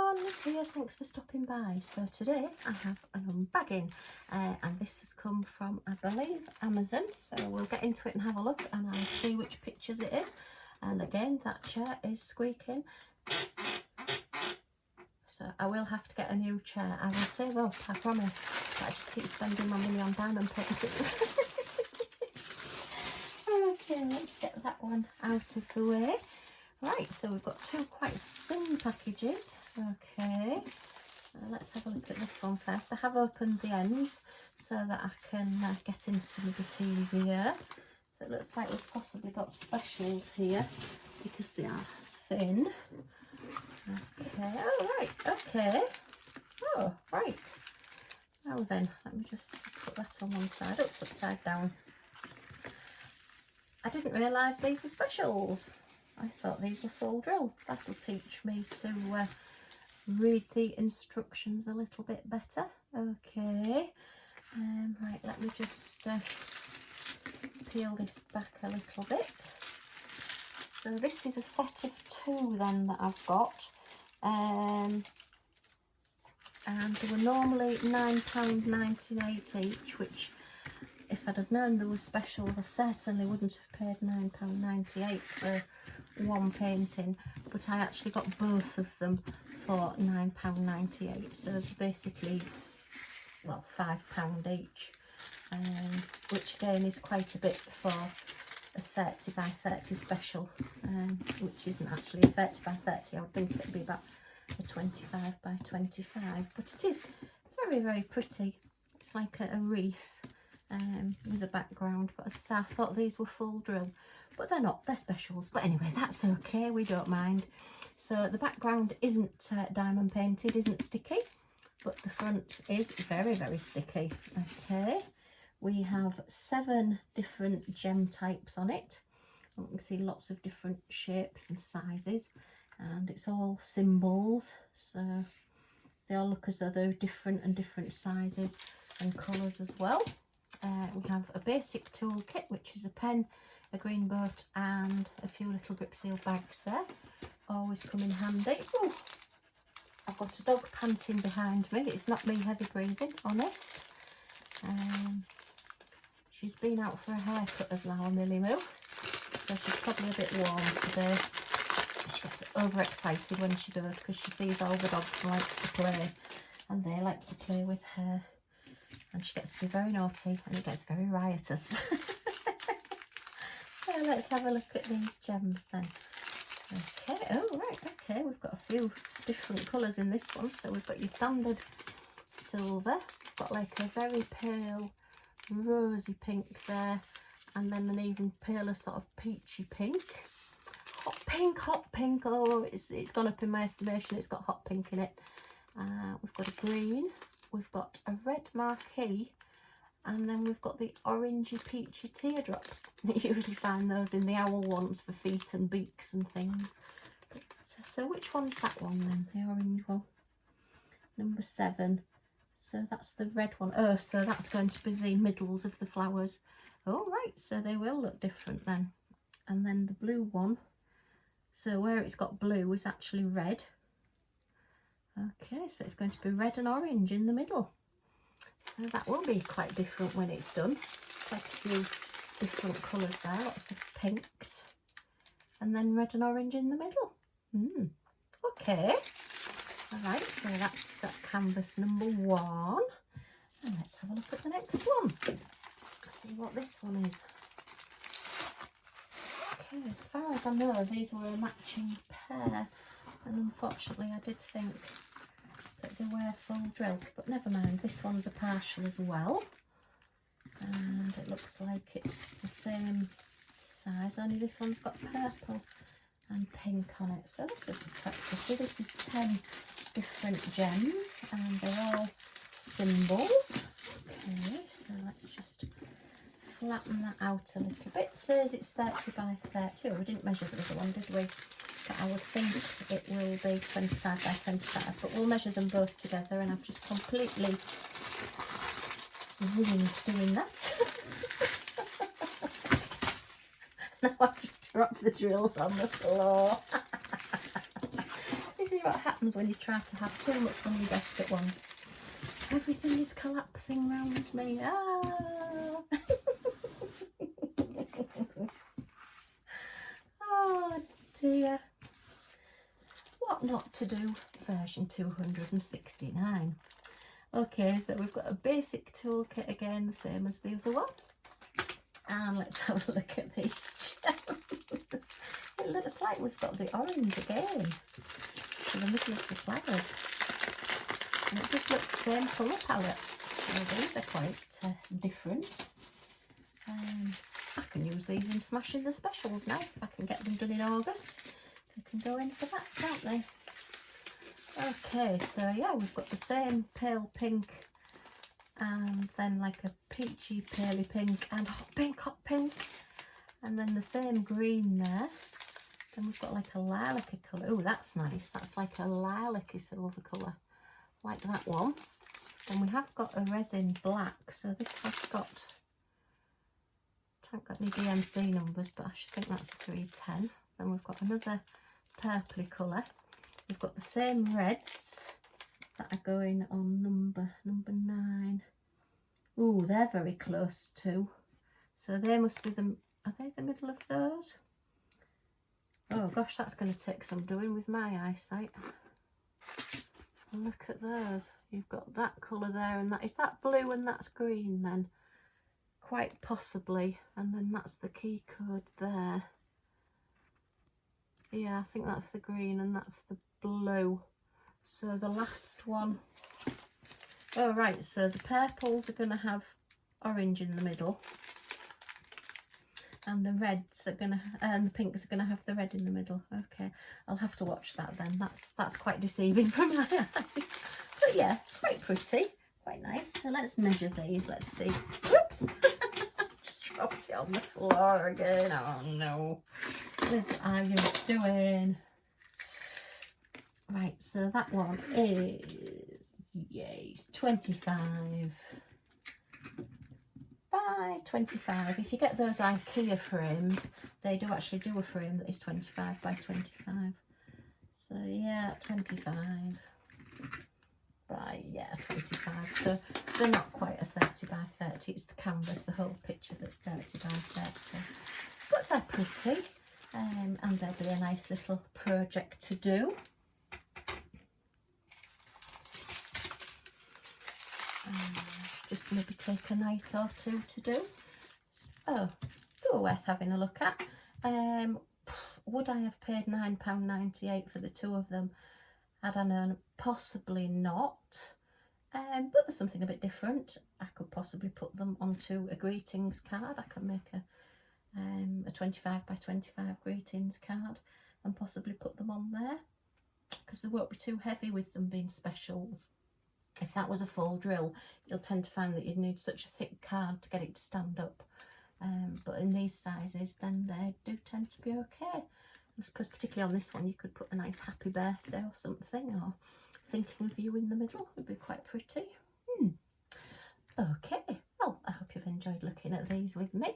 everyone, Liz here, thanks for stopping by. So today I have an unbagging and this has come from, I believe, Amazon. So we'll get into it and have a look and I'll see which pictures it is. And again, that chair is squeaking. So I will have to get a new chair. I will save up, I promise. But I just keep spending my money on diamond pencils. Okay, let's get that one out of the way. Right, so we've got two quite thin packages. Okay, let's have a look at this one first. I have opened the ends so that I can get into them a bit easier. So it looks like we've possibly got specials here because they are thin. Okay, oh right, okay. Oh, right. Now then, let me just put that on one side, upside down. I didn't realise these were specials. I thought these were full drill. That'll teach me to read the instructions a little bit better. Okay, right, let me just peel this back a little bit. So this is a set of two then that I've got. And they were normally £9.98 each, which if I'd have known there were specials, I certainly wouldn't have paid £9.98 for one painting, but I actually got both of them for £9.98, so they're basically, well, £5 each, which again is quite a bit for a 30 by 30 special, which isn't actually a 30 by 30, I would think it would be about a 25 by 25, but it is very, very pretty. It's like a wreath with a background, but as I say, I thought these were full drill, but they're not, they're specials. But anyway, that's okay, we don't mind. So the background isn't diamond painted, isn't sticky, but the front is very, very sticky. Okay, we have 7 different gem types on it. You can see lots of different shapes and sizes, and it's all symbols, so they all look as though they're different and different sizes and colours as well. We have a basic toolkit, which is a pen, a green boat and a few little grip seal bags there. Always come in handy. Ooh, I've got a dog panting behind me. It's not me heavy breathing, honest. She's been out for a haircut as well, Millie Moo. So she's probably a bit warm today. She gets overexcited when she goes because she sees all the dogs and likes to play. And they like to play with her. And she gets to be very naughty and it gets very riotous. So let's have a look at these gems then. Okay, oh right, okay, we've got a few different colours in this one. So we've got your standard silver, got like a very pale rosy pink there, and then an even paler sort of peachy pink. Hot pink, oh it's gone up in my estimation, it's got hot pink in it. We've got a green, we've got a red marquee, and then we've got the orangey peachy teardrops. You usually find those in the owl ones for feet and beaks and things. But, so which one's that one then, the orange one? Number 7. So that's the red one. Oh, so that's going to be the middles of the flowers. Oh right, so they will look different then. And then the blue one, so where it's got blue is actually red. Okay, so it's going to be red and orange in the middle. So that will be quite different when it's done. Quite a few different colours there, lots of pinks. And then red and orange in the middle. Okay. Alright, so that's canvas number 1. And let's have a look at the next one. Let's see what this one is. Okay, as far as I know, these were a matching pair. And unfortunately, I did think that they were full drill, but never mind, this one's a partial as well, and it looks like it's the same size, only this one's got purple and pink on it. So this is quite pretty. This is 10 different gems and they're all symbols. Okay, so let's just flatten that out a little bit. It says it's 30 by 30. Oh, we didn't measure the other one, did we? But I would think it will be 25 by 25, but we'll measure them both together, and I've just completely ruined doing that. Now I've just dropped the drills on the floor. This you what happens when you try to have too much on your desk at once. Everything is collapsing around me. Ah! Oh dear. What not to do, version 269. Okay, so we've got a basic toolkit again, the same as the other one. And let's have a look at these gems. It looks like we've got the orange again for the middle of the flowers. And it just looks the same colour palette. So these are quite different. I can use these in smashing the specials now. If I can get them done in August, they can go in for that, can't they? Okay, so yeah, we've got the same pale pink and then like a peachy paley pink and hot pink, and then the same green there. Then we've got like a lilac-y colour. Oh, that's nice. That's like a lilac-y silver colour, like that one. And we have got a resin black, so this has got, I haven't got any DMC numbers, but I should think that's a 310. Then we've got another purpley colour. We've got the same reds that are going on number 9. Ooh, they're very close too. So they must be the, are they the middle of those? Oh gosh, that's going to take some doing with my eyesight. Look at those. You've got that colour there, and that, is that blue and that's green then? Quite possibly. And then that's the key code there. Yeah, I think that's the green and that's the blue. So the last one, oh right, so the purples are going to have orange in the middle, and the reds are going to, and the pinks are going to have the red in the middle. Okay, I'll have to watch that then. That's quite deceiving for my eyes, but yeah, quite pretty, quite nice. So let's measure these. Let's see. Whoops. Just dropped it on the floor again. Oh no, Liz, what are you doing? Right, so that one is, yes, 25 by 25. If you get those IKEA frames, they do actually do a frame that is 25 by 25. So yeah, 25 by, yeah, 25. So they're not quite a 30 by 30. It's the canvas, the whole picture, that's 30 by 30. But they're pretty, and they'll be a nice little project to do. Just maybe take a night or two to do. Oh, they were worth having a look at. Would I have paid £9.98 for the two of them had I known? Possibly not. But there's something a bit different. I could possibly put them onto a greetings card. I can make a 25 by 25 greetings card and possibly put them on there, because they won't be too heavy with them being specials. If that was a full drill, you'll tend to find that you'd need such a thick card to get it to stand up. But in these sizes, then they do tend to be okay. I suppose particularly on this one, you could put a nice happy birthday or something, or thinking of you in the middle would be quite pretty. Okay, well, I hope you've enjoyed looking at these with me.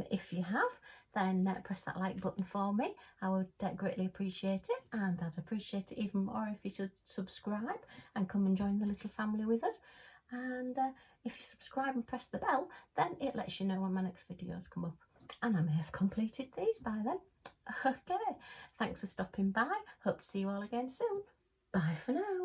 If you have, then press that like button for me. I would greatly appreciate it, and I'd appreciate it even more if you should subscribe and come and join the little family with us. And if you subscribe and press the bell, then it lets you know when my next videos come up, and I may have completed these by then. Okay, thanks for stopping by. Hope to see you all again soon. Bye for now.